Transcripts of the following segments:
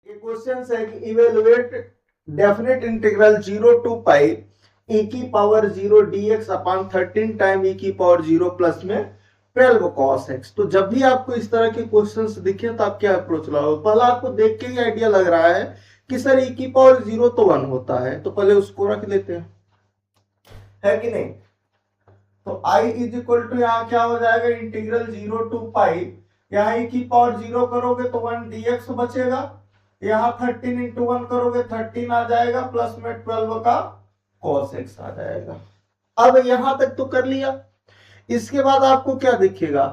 ये क्वेश्चन है कि evaluate definite integral 0 to pi e की power 0 dx upon 13 time e की पावर 0 प्लस में 12 cos x। तो जब भी आपको इस तरह के क्वेश्चंस दिखे तो आप क्या अप्रोच लगाओगे? पहला आपको देख के ही आइडिया लग रहा है कि सर e की पावर 0 तो 1 होता है, तो पहले उसको रख लेते हैं, है कि नहीं? तो i इज इक्वल टू यहाँ क्या हो जाएगा, इंटीग्रल 0 टू पाई, यहाँ e की पावर 0 करोगे तो 1 dx बचेगा, यहाँ 13 इंटू 1 करोगे 13 आ जाएगा, प्लस में 12 का cos x आ जाएगा। अब यहां तक तो कर लिया। इसके बाद आपको क्या दिखेगा,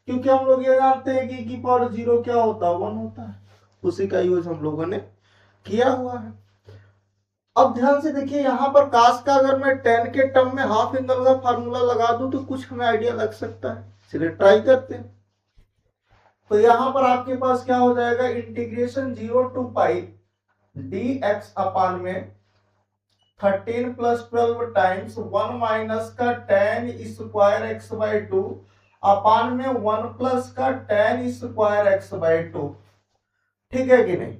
क्योंकि हम लोग ये जानते हैं कि e की पावर 0 क्या होता है, 1 होता है, उसी का यूज हम लोगों ने किया हुआ है। अब ध्यान से देखिए, यहां पर कास का अगर मैं 10 के टर्म में हाफ एंगल का फार्मूला लगा दूं तो कुछ हमें आइडिया लग सकता है। चलिए ट्राई करते हैं। तो यहां पर आपके पास क्या हो जाएगा, integration 0 to pi dx upon में 13 प्लस 12 टाइम्स 1 माइनस का tan स्क्वायर एक्स बाई 2 अपान में 1 प्लस का tan स्क्वायर एक्स बाई 2। ठीक है कि नहीं?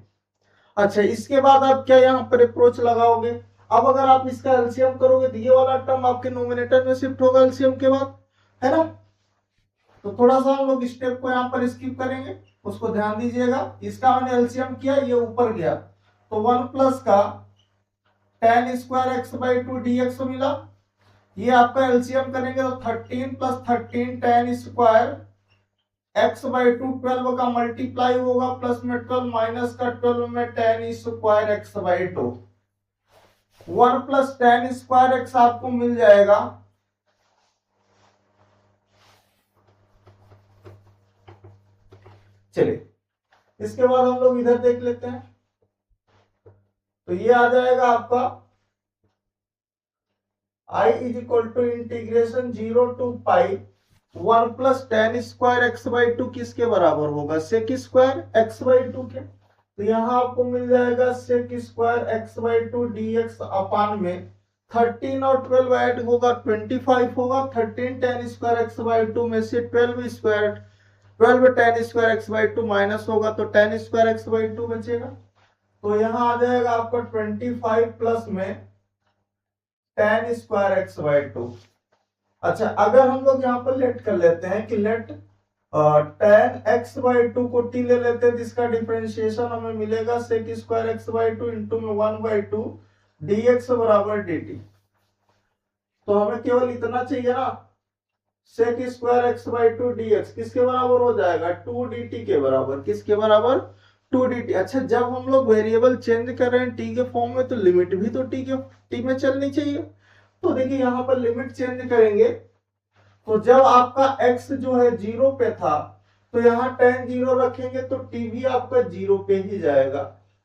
अच्छा, इसके बाद आप क्या यहाँ पर अप्रोच लगाओगे? अब अगर आप इसका एलसीएम करोगे तो ये वाला टर्म आपके नोमिनेटर में शिफ्ट होगा एलसीएम के बाद, है ना? तो थोड़ा सा हम लोग स्टेप को यहाँ पर स्किप करेंगे, उसको ध्यान दीजिएगा। इसका मैंने एलसीएम किया, ये ऊपर गया तो 1 प्लस का tan square x by 2 dx मिला। ये आपका एलसीएम करेंगे तो 13 plus 13 tan square x by 2 12 का मल्टीप्लाई होगा, प्लस में 12 माइनस का 12 में tan square x by 2। 1 plus tan square x आपको मिल जाएगा चलिए इसके बाद हम लोग इधर देख लेते हैं। तो ये आ जाएगा आपका i is equal to integration 0 to pi 1 plus tan square x by 2 किसके बराबर होगा, सेक स्क्वायर एक्स बाई 2 के। तो यहां आपको मिल जाएगा sec square x by 2 dx upon में 13 और 12 ऐड होगा 25 होगा, 13 tan स्क्वायर एक्स बाई 2 में से 12 tan square x by 2 minus होगा तो tan स्क्वायर एक्स बाई 2 बचेगा। तो यहां आ जाएगा आपका 25 प्लस में tan स्क्वायर एक्स बाई 2। अच्छा, अगर हम लोग यहाँ पर लेट कर लेते हैं कि लेट tan x बाई 2 को t ले लेते हैं, जिसका डिफरेंशिएशन हमें मिलेगा sec square x by 2 into में 1 बाई 2 dx बराबर dt। तो हमें केवल इतना चाहिए ना, sec square x by 2 dx किसके बराबर हो जाएगा, 2 dt के बराबर। किसके बराबर, 2 dt। अच्छा, जब हम लोग वेरिएबल चेंज कर रहे हैं t के फॉर्म में तो लिमिट भी तो t में चलनी चाहिए। तो देखिए यहाँ पर लिमिट चेंज करेंगे तो जब आपका x जो है 0 पे था तो यहाँ tan 0 रखेंगे तो t भी आपका 0 पे ही जाएगा।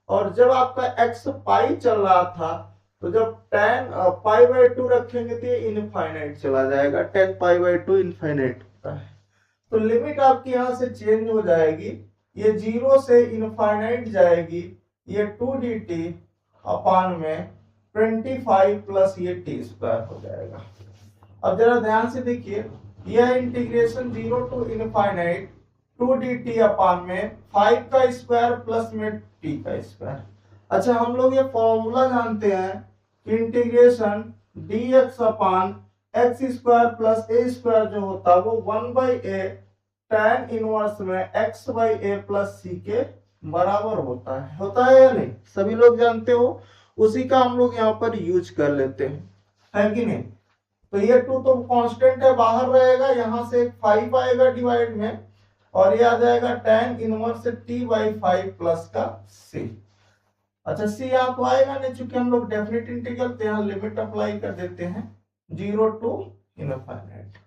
और जब आपका x पाई चल रहा था तो जब tan पाई बाई 2 रखेंगे तो ये इनफाइनाइट चला जाएगा, tan पाई बाई 2 इनफाइनाइट होता है। तो लिमिट आपकी यहाँ से चेंज हो जाएगी, ये 0 से इनफाइनाइट जाएगी, ये 2 dt अपान में 25 प्लस ये टी स्क्वायर हो जाएगा। अब जरा ध्यान से देखिए, यह इंटीग्रेशन 0 टू इनफाइनाइट 2 dt अपान में 5 का स्क्वायर प्लस में t का स्क्वायर। अच्छा, हम लोग ये फॉर्मूला जानते हैं कि इंटीग्रेशन dx अपान एक्स स्क्वायर प्लस ए स्क्वायर जो होता है वो 1 बाई ए tan इनवर्स में x बाई ए प्लस सी के बराबर होता है या नहीं? सभी लोग जानते हो, उसी का हम लोग यहाँ पर यूज कर लेते हैं, है कि नहीं? तो ये 2 तो कांस्टेंट है, बाहर रहेगा, यहां से 5 आएगा डिवाइड में, और ये आ जाएगा tan inverse t by 5 plus का c। अच्छा, c यहाँ तो आएगा नहीं, चूंकि हम लोग डेफिनेट इंटीग्रल तो यहाँ लिमिट अप्लाई कर देते हैं 0 टू इनफाइनाइट।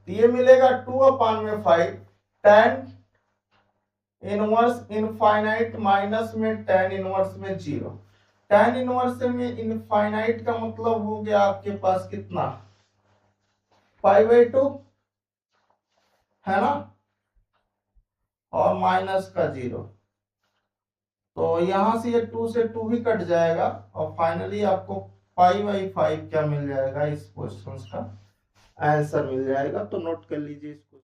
ये मिलेगा 2 अपान में 5 tan इनवर्स इनफाइनाइट माइनस में tan इनवर्स में 0। tan इनवर्स में इनफाइनाइट का मतलब हो गया आपके पास कितना, पाई बाई 2, है ना, और माइनस का 0। तो यहां से ये 2 से 2 भी कट जाएगा और फाइनली आपको पाई बाई 5 क्या मिल जाएगा, इस क्वेश्चन का आंसर मिल जाएगा। तो नोट कर लीजिए।